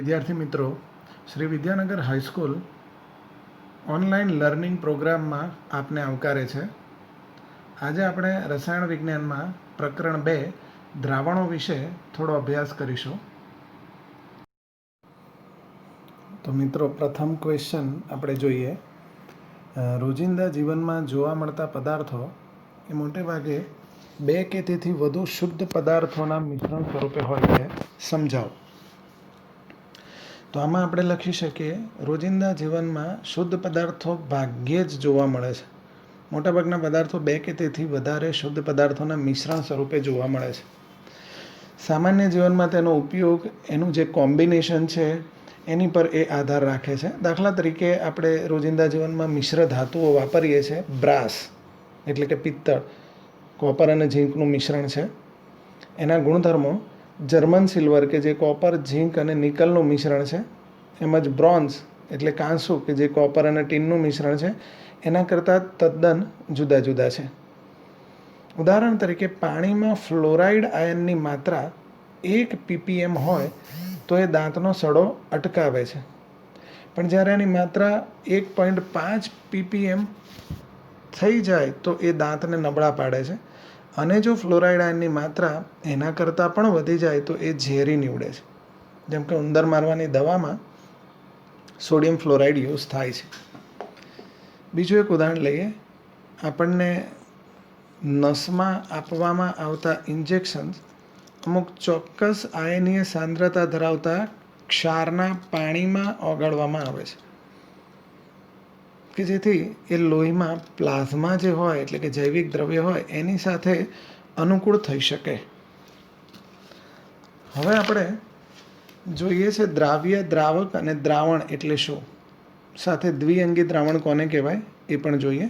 વિદ્યાર્થી મિત્રો, Shri Vidyanagar high school online learning પ્રોગ્રામમાં આપને આવકારે છે. આજે આપણે રસાયણ વિજ્ઞાનમાં પ્રકરણ 2 દ્રાવણો વિશે થોડો અભ્યાસ કરીશું. તો મિત્રો, પ્રથમ ક્વેશ્ચન આપણે જોઈએ. રોજિંદા જીવનમાં જોવા મળતા પદાર્થો એ મોટે ભાગે 2 કે તેથી વધુ શુદ્ધ પદાર્થોના મિશ્રણ સ્વરૂપે હોય છે. સમજાવો. તો આમાં આપણે લખી શકીએ, રોજિંદા જીવનમાં શુદ્ધ પદાર્થો ભાગ્યે જ જોવા મળે છે. મોટાભાગના પદાર્થો 2 કે તેથી વધારે શુદ્ધ પદાર્થોના મિશ્રણ સ્વરૂપે જોવા મળે છે. સામાન્ય જીવનમાં તેનો ઉપયોગ એનું જે કોમ્બિનેશન છે એની પર એ આધાર રાખે છે. દાખલા તરીકે આપણે રોજિંદા જીવનમાં મિશ્ર ધાતુઓ વાપરીએ છીએ. બ્રાસ એટલે કે પિત્તળ, કોપર અને ઝીંકનું મિશ્રણ છે. એના ગુણધર્મો જર્મન સિલ્વર કે જે કોપર, ઝીંક અને નિકલનું મિશ્રણ છે, એમ જ બ્રોન્ઝ એટલે કાંસુ કે જે કોપર અને ટીનનું મિશ્રણ છે, એના કરતાં તદ્દન જુદા જુદા છે. ઉદાહરણ તરીકે પાણીમાં ફ્લોરાઇડ આયનની માત્રા 1 ppm હોય તો એ દાંતનો સડો અટકાવે છે. પણ જ્યારે એની માત્રા 1.5 ppm થઈ જાય તો એ દાંતને નબળા પાડે છે. અને જો ફ્લોરાઇડ આયનની માત્રા એના કરતાં પણ વધી જાય તો એ ઝેરી નીવડે છે. જેમ કે ઉંદર મારવાની દવામાં સોડિયમ ફ્લોરાઇડ યુઝ થાય છે. બીજું એક ઉદાહરણ લઈએ. આપણને નસમાં આપવામાં આવતા ઇન્જેક્શન્સ અમુક ચોક્કસ આયનીય સાંદ્રતા ધરાવતા ક્ષારના પાણીમાં ઓગાળવામાં આવે છે કે જેથી એ લોહીમાં પ્લાઝમા જે હોય એટલે કે જૈવિક દ્રવ્ય હોય એની સાથે અનુકૂળ થઈ શકે. હવે આપણે જોઈએ છે દ્રાવ્ય, દ્રાવક અને દ્રાવણ એટલે શું, સાથે દ્વિઅંગી દ્રાવણ કોને કહેવાય એ પણ જોઈએ.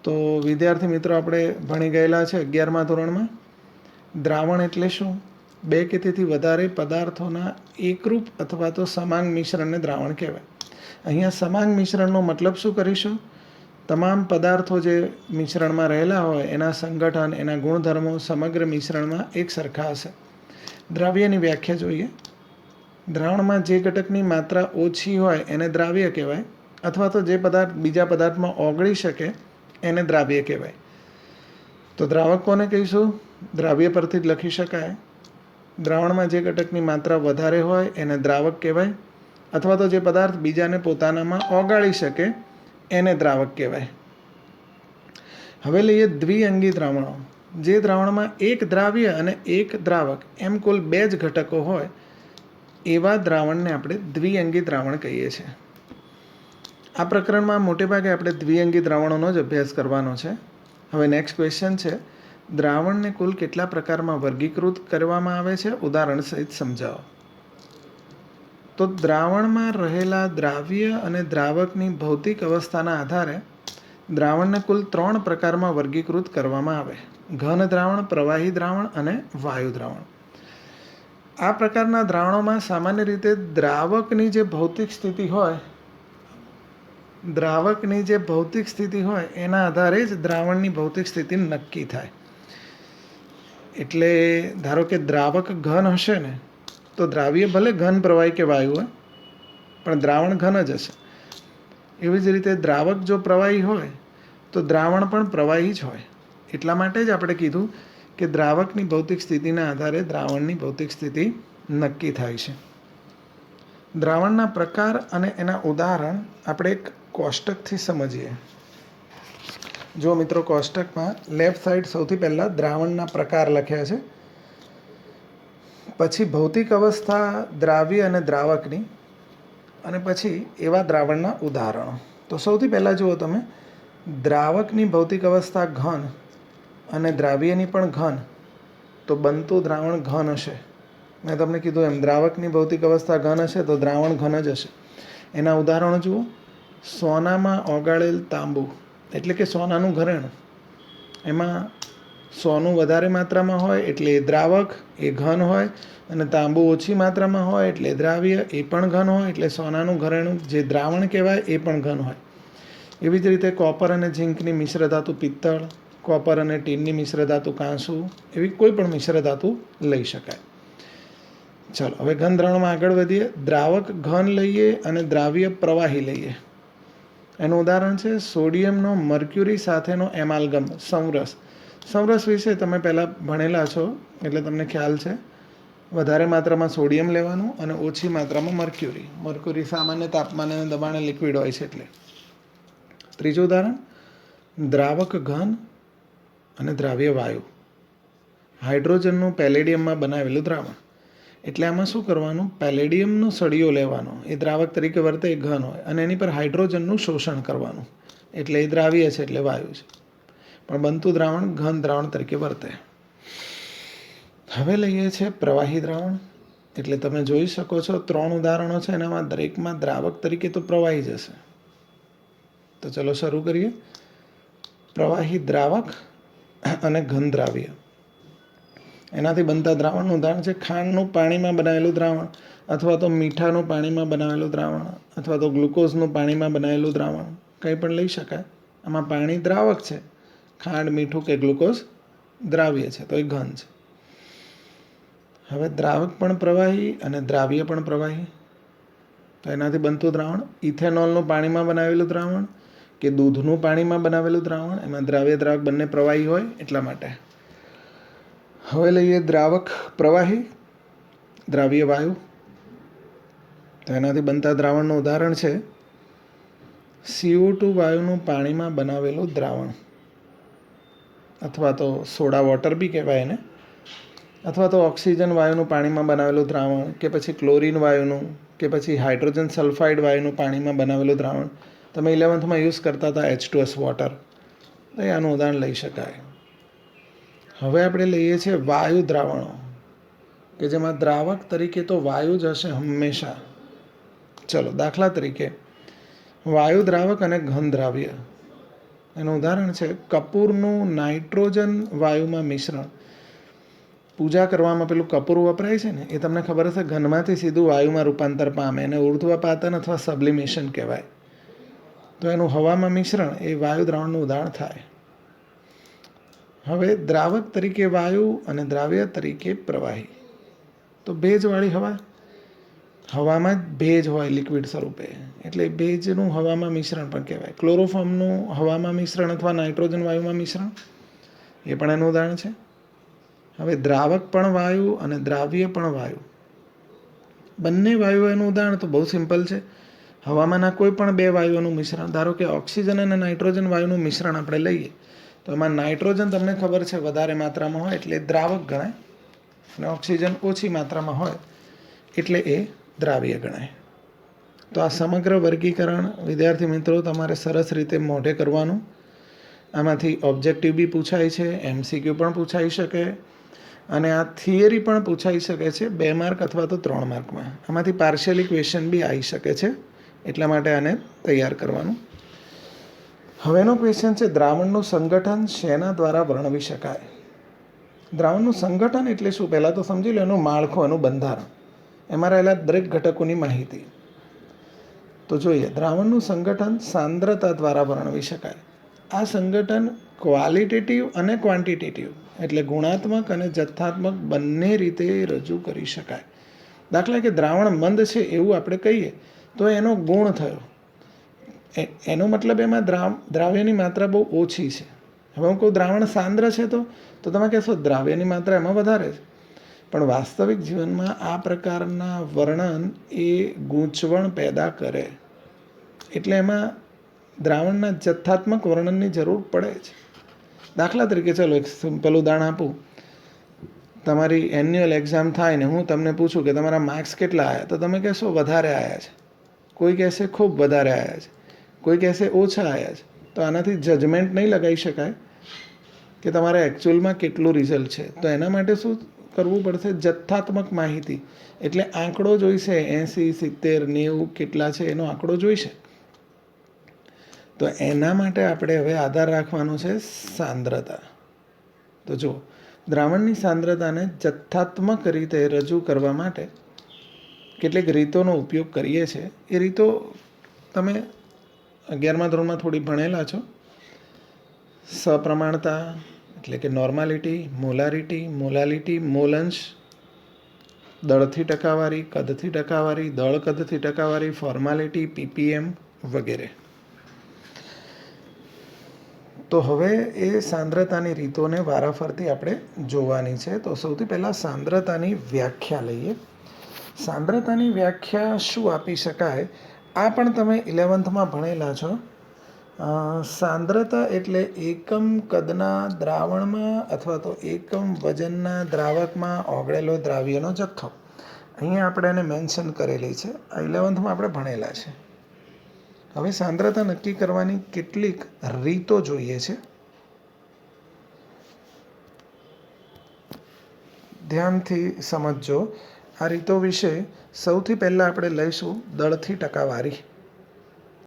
તો વિદ્યાર્થી મિત્રો, આપણે ભણી ગયેલા છે 11મા ધોરણમાં. દ્રાવણ એટલે શું? 2 કે તેથી વધારે પદાર્થોના એકરૂપ અથવા તો સમાંગ મિશ્રણને દ્રાવણ કહેવાય. અહીંયા સમાંગ મિશ્રણનો મતલબ શું કરીશું? તમામ પદાર્થો જે મિશ્રણમાં રહેલા હોય એના સંગઠન, એના ગુણધર્મો સમગ્ર મિશ્રણમાં એક સરખા હશે. દ્રાવ્યની વ્યાખ્યા જોઈએ. દ્રાવણમાં જે ઘટકની માત્રા ઓછી હોય એને દ્રાવ્ય કહેવાય, અથવા તો જે પદાર્થ બીજા પદાર્થમાં ઓગળી શકે એને દ્રાવ્ય કહેવાય. તો દ્રાવક કોને કહીશું? દ્રાવ્ય પરથી જ લખી શકાય. દ્રાવણમાં જે ઘટકની માત્રા વધારે હોય એને દ્રાવક કહેવાય, અથવા તો જે પદાર્થ બીજાને પોતાનામાં ઓગાળી શકે એને દ્રાવક કહેવાય. હવે લઈએ દ્વિઅંગી દ્રાવણો. જે દ્રાવણમાં એક દ્રાવ્ય અને એક દ્રાવક એમ કુલ 2 જ ઘટકો હોય એવા દ્રાવણને આપણે દ્વિઅંગી દ્રાવણ કહીએ છીએ. આ પ્રકરણમાં મોટેભાગે આપણે દ્વિઅંગી દ્રાવણોનો જ અભ્યાસ કરવાનો છે. હવે નેક્સ્ટ ક્વેશ્ચન છે, દ્રાવણને કુલ કેટલા પ્રકારમાં વર્ગીકૃત કરવામાં આવે છે? ઉદાહરણ સહિત સમજાવો. તો દ્રાવણમાં રહેલા દ્રાવ્ય અને દ્રાવકની ભૌતિક અવસ્થાના આધારે દ્રાવણને કુલ 3 પ્રકારમાં વર્ગીકૃત કરવામાં આવે: ઘન દ્રાવણ, પ્રવાહી દ્રાવણ અને વાયુ દ્રાવણ. આ પ્રકારના દ્રાવણોમાં સામાન્ય રીતે દ્રાવકની જે ભૌતિક સ્થિતિ હોય એના આધારે જ દ્રાવણની ભૌતિક સ્થિતિ નક્કી થાય. એટલે ધારો કે દ્રાવક ઘન હશે ને તો દ્રાવ્ય ભલે ઘન, પ્રવાહી કે વાયુ હોય પણ દ્રાવણ ઘન જ હશે. એવી જ રીતે દ્રાવક જો પ્રવાહી હોય તો દ્રાવણ પણ પ્રવાહી જ હોય. એટલા માટે જ આપણે કીધું કે દ્રાવકની ભૌતિક સ્થિતિના આધારે દ્રાવણની ભૌતિક સ્થિતિ નક્કી થાય છે. દ્રાવણના પ્રકાર અને એના ઉદાહરણ આપણે એક કોષ્ટકથી સમજીએ. જો મિત્રો, કોષ્ટકમાં લેફ્ટ સાઈડ સૌથી પહેલાં દ્રાવણના પ્રકાર લખ્યા છે, પછી ભૌતિક અવસ્થા દ્રાવ્ય અને દ્રાવકની, અને પછી એવા દ્રાવણના ઉદાહરણો. તો સૌથી પહેલાં જુઓ તમે, દ્રાવકની ભૌતિક અવસ્થા ઘન અને દ્રાવ્યની પણ ઘન, તો બનતું દ્રાવણ ઘન હશે. મેં તમને કીધું એમ, દ્રાવકની ભૌતિક અવસ્થા ઘન હશે તો દ્રાવણ ઘન જ હશે. એના ઉદાહરણો જુઓ. સોનામાં ઓગાળેલ તાંબુ એટલે કે સોનાનું ઘરેણું, એમાં સોનું વધારે માત્રામાં હોય એટલે એ દ્રાવક, એ ઘન હોય, અને તાંબુ ઓછી માત્રામાં હોય એટલે દ્રાવ્ય, એ પણ ઘન હોય, એટલે સોનાનું ઘરેણું જે દ્રાવણ કહેવાય એ પણ ઘન હોય. એવી જ રીતે કોપર અને ઝીંકની મિશ્ર ધાતુ પિત્તળ, કોપર અને ટીનની મિશ્ર ધાતુ કાંસુ, એવી કોઈ પણ મિશ્ર ધાતુ લઈ શકાય. ચાલો હવે ઘન દ્રાવણમાં આગળ વધીએ. દ્રાવક ઘન લઈએ અને દ્રાવ્ય પ્રવાહી લઈએ. એનું ઉદાહરણ છે સોડિયમનો મર્ક્યુરી સાથેનો એમાલ્ગમ, સમરસ. સમરસ વિશે તમે પહેલાં ભણેલા છો એટલે તમને ખ્યાલ છે. વધારે માત્રામાં સોડિયમ લેવાનું અને ઓછી માત્રામાં મર્ક્યુરી. મર્ક્યુરી સામાન્ય તાપમાને અને દબાણે લિક્વિડ હોય છે એટલે. ત્રીજું ઉદાહરણ, દ્રાવક ઘન અને દ્રાવ્ય વાયુ. હાઇડ્રોજનનું પેલેડિયમમાં બનાવેલું દ્રાવણ. એટલે આમાં શું કરવાનું, પેલેડિયમનો સળિયો લેવાનો, એ દ્રાવક તરીકે વર્તે, એ ઘન હોય, અને એની પર હાઇડ્રોજનનું શોષણ કરવાનું, એટલે એ દ્રાવ્ય છે એટલે વાયુ છે. પણ બનતું દ્રાવણ ઘન દ્રાવણ તરીકે વર્તે. હવે લઈએ છે પ્રવાહી દ્રાવણ. એટલે તમે જોઈ શકો છો 3 ઉદાહરણો છે, એનામાં દરેકમાં દ્રાવક તરીકે તો પ્રવાહી જ હશે. તો ચલો શરૂ કરીએ. પ્રવાહી દ્રાવક અને ઘન દ્રાવ્ય. એનાથી બનતા દ્રાવણનું ઉદાહરણ છે ખાંડનું પાણીમાં બનાવેલું દ્રાવણ, અથવા તો મીઠાનું પાણીમાં બનાવેલું દ્રાવણ, અથવા તો ગ્લુકોઝનું પાણીમાં બનાવેલું દ્રાવણ. કંઈ પણ લઈ શકાય. આમાં પાણી દ્રાવક છે, ખાંડ, મીઠું કે ગ્લુકોઝ દ્રાવ્ય છે, તો એ ઘન છે. હવે દ્રાવક પણ પ્રવાહી અને દ્રાવ્ય પણ પ્રવાહી. તો એનાથી બનતું દ્રાવણ ઇથેનોલનું પાણીમાં બનાવેલું દ્રાવણ કે દૂધનું પાણીમાં બનાવેલું દ્રાવણ. એમાં દ્રાવ્ય દ્રાવક બંને પ્રવાહી હોય એટલા માટે. હવે લઈએ દ્રાવક પ્રવાહી, દ્રાવ્ય વાયુ. તો એનાથી બનતા દ્રાવણનું ઉદાહરણ છે CO2 વાયુનું પાણીમાં બનાવેલું દ્રાવણ, અથવા તો સોડા વોટર બી કહેવાય એને, અથવા તો ઓક્સિજન વાયુનું પાણીમાં બનાવેલું દ્રાવણ, કે પછી ક્લોરીન વાયુનું, કે પછી હાઇડ્રોજન સલ્ફાઇડ વાયુનું પાણીમાં બનાવેલું દ્રાવણ. તમે 11th યુઝ કરતા હતા H2S વોટર, તો આનું ઉદાહરણ લઈ શકાય. હવે આપણે લઈએ છીએ વાયુ દ્રાવણો, કે જેમાં દ્રાવક તરીકે તો વાયુ જ હશે હંમેશા. ચલો દાખલા તરીકે વાયુ દ્રાવક અને ઘન દ્રાવ્ય. એનું ઉદાહરણ છે કપૂરનું નાઇટ્રોજન વાયુમાં મિશ્રણ. પૂજા કરવામાં પેલું કપૂર વપરાય છે ને, એ તમને ખબર હશે ઘનમાંથી સીધું વાયુમાં રૂપાંતર પામે, એને ઉર્ધ્વપાતન અથવા સબ્લિમેશન કહેવાય. તો એનું હવામાં મિશ્રણ એ વાયુ દ્રાવણનું ઉદાહરણ થાય. હવે દ્રાવક તરીકે વાયુ અને દ્રાવ્ય તરીકે પ્રવાહી. તો ભેજવાળી હવા, હવામાં જ ભેજ હોય લિક્વિડ સ્વરૂપે, એટલે ભેજનું હવામાં મિશ્રણ પણ કહેવાય. ક્લોરોફોર્મનું હવામાં મિશ્રણ અથવા નાઇટ્રોજન વાયુમાં મિશ્રણ, એ પણ એનું ઉદાહરણ છે. હવે દ્રાવક પણ વાયુ અને દ્રાવ્ય પણ વાયુ. બંને વાયુ એનું ઉદાહરણ તો બહુ સિમ્પલ છે. હવામાંના કોઈ પણ 2 વાયુઓનું મિશ્રણ, ધારો કે ઓક્સિજન અને નાઇટ્રોજન વાયુનું મિશ્રણ આપણે લઈએ, તો એમાં નાઇટ્રોજન તમને ખબર છે વધારે માત્રામાં હોય એટલે દ્રાવક ગણાય, અને ઓક્સિજન ઓછી માત્રામાં હોય એટલે એ દ્રાવ્ય ગણાય. તો આ સમગ્ર વર્ગીકરણ વિદ્યાર્થી મિત્રો તમારે સરસ રીતે મોઢે કરવાનું. આમાંથી ઓબ્જેક્ટિવ બી પૂછાય છે, MCQ પણ પૂછાઈ શકે, અને આ થિયરી પણ પૂછાઈ શકે છે 2 માર્ક અથવા તો 3 માર્કમાં. આમાંથી પાર્શિયલી ક્વેશ્ચન બી આવી શકે છે, એટલા માટે આને તૈયાર કરવાનું. હવેનો ક્વેશ્ચન છે દ્રાવણનું સંગઠન શેના દ્વારા વર્ણવી શકાય. દ્રાવણનું સંગઠન એટલે શું, પહેલાં તો સમજી લો એનું માળખું, એનું બંધારણ, એમાં રહેલા દરેક ઘટકોની માહિતી. તો જોઈએ, દ્રાવણનું સંગઠન સાંદ્રતા દ્વારા વર્ણવી શકાય. આ સંગઠન ક્વોલિટેટિવ અને ક્વોન્ટિટેટિવ એટલે ગુણાત્મક અને જથ્થાત્મક બંને રીતે રજૂ કરી શકાય. દાખલા કે દ્રાવણ મંદ છે એવું આપણે કહીએ તો એનો ગુણ થયો, એનો મતલબ એમાં દ્રાવ્યની માત્રા બહુ ઓછી છે. હવે હું કહું દ્રાવણ સાંદ્ર છે તો તમે કહેશો દ્રાવ્યની માત્રા એમાં વધારે છે. પણ વાસ્તવિક જીવનમાં આ પ્રકારના વર્ણન એ ગૂંચવણ પેદા કરે, એટલે એમાં દ્રાવણના જથ્થાત્મક વર્ણનની જરૂર પડે છે. દાખલા તરીકે ચલો એક સિમ્પલ ઉદાહરણ આપું. તમારી એન્યુઅલ એક્ઝામ થાય ને હું તમને પૂછું કે તમારા માર્ક્સ કેટલા આવ્યા, તો તમે કહેશો વધારે આવ્યા છે, કોઈ કહેશે ખૂબ વધારે આવ્યા છે, કોઈ કહેશે ઓછા આવ્યા છે. તો આનાથી જજમેન્ટ નહીં લગાવી શકાય કે તમારે એકચ્યુઅલમાં કેટલું રિઝલ્ટ છે. તો એના માટે શું કરવું પડશે, જથ્થાત્મક માહિતી, એટલે આંકડો જોઈશે, 80, 70, 90 કેટલા છે એનો આંકડો જોઈશે. તો એના માટે આપણે હવે આધાર રાખવાનો છે સાંદ્રતા. તો જો દ્રાવણની સાંદ્રતાને જથ્થાત્મક રીતે રજૂ કરવા માટે કેટલીક રીતોનો ઉપયોગ કરીએ છીએ. એ રીતો તમે 11મા ધોરણમાં થોડી ભણેલા છો. સપ્રમાણતા એટલે કે નોર્માલિટી, મોલારિટી, મોલાલિટી, મોલંશ, દળથી ટકાવારી, કદથી ટકાવારી, દળ કદથી ટકાવારી, ફોર્માલિટી, પીપીએમ વગેરે. તો હવે એ સાંદ્રતાની રીતોને વારાફરતી આપણે જોવાની છે. તો સૌથી પહેલાં સાંદ્રતાની વ્યાખ્યા લઈએ. સાંદ્રતાની વ્યાખ્યા શું આપી શકાય? આ પણ તમે 11th ભણેલા છો. સાંદ્રતા એટલે એકમ કદના દ્રાવણમાં અથવા તો એકમ વજનના દ્રાવકમાં ઓગળેલો દ્રાવ્યનો જથ્થો. અહીંયા આપણે એને મેન્શન કરેલી છે. આ 11th આપણે ભણેલા છે. હવે સાંદ્રતા નક્કી કરવાની કેટલીક રીતો જોઈએ છે. ધ્યાનથી સમજજો. આ રીતો વિશે સૌથી પહેલાં આપણે લઈશું દળથી ટકાવારી.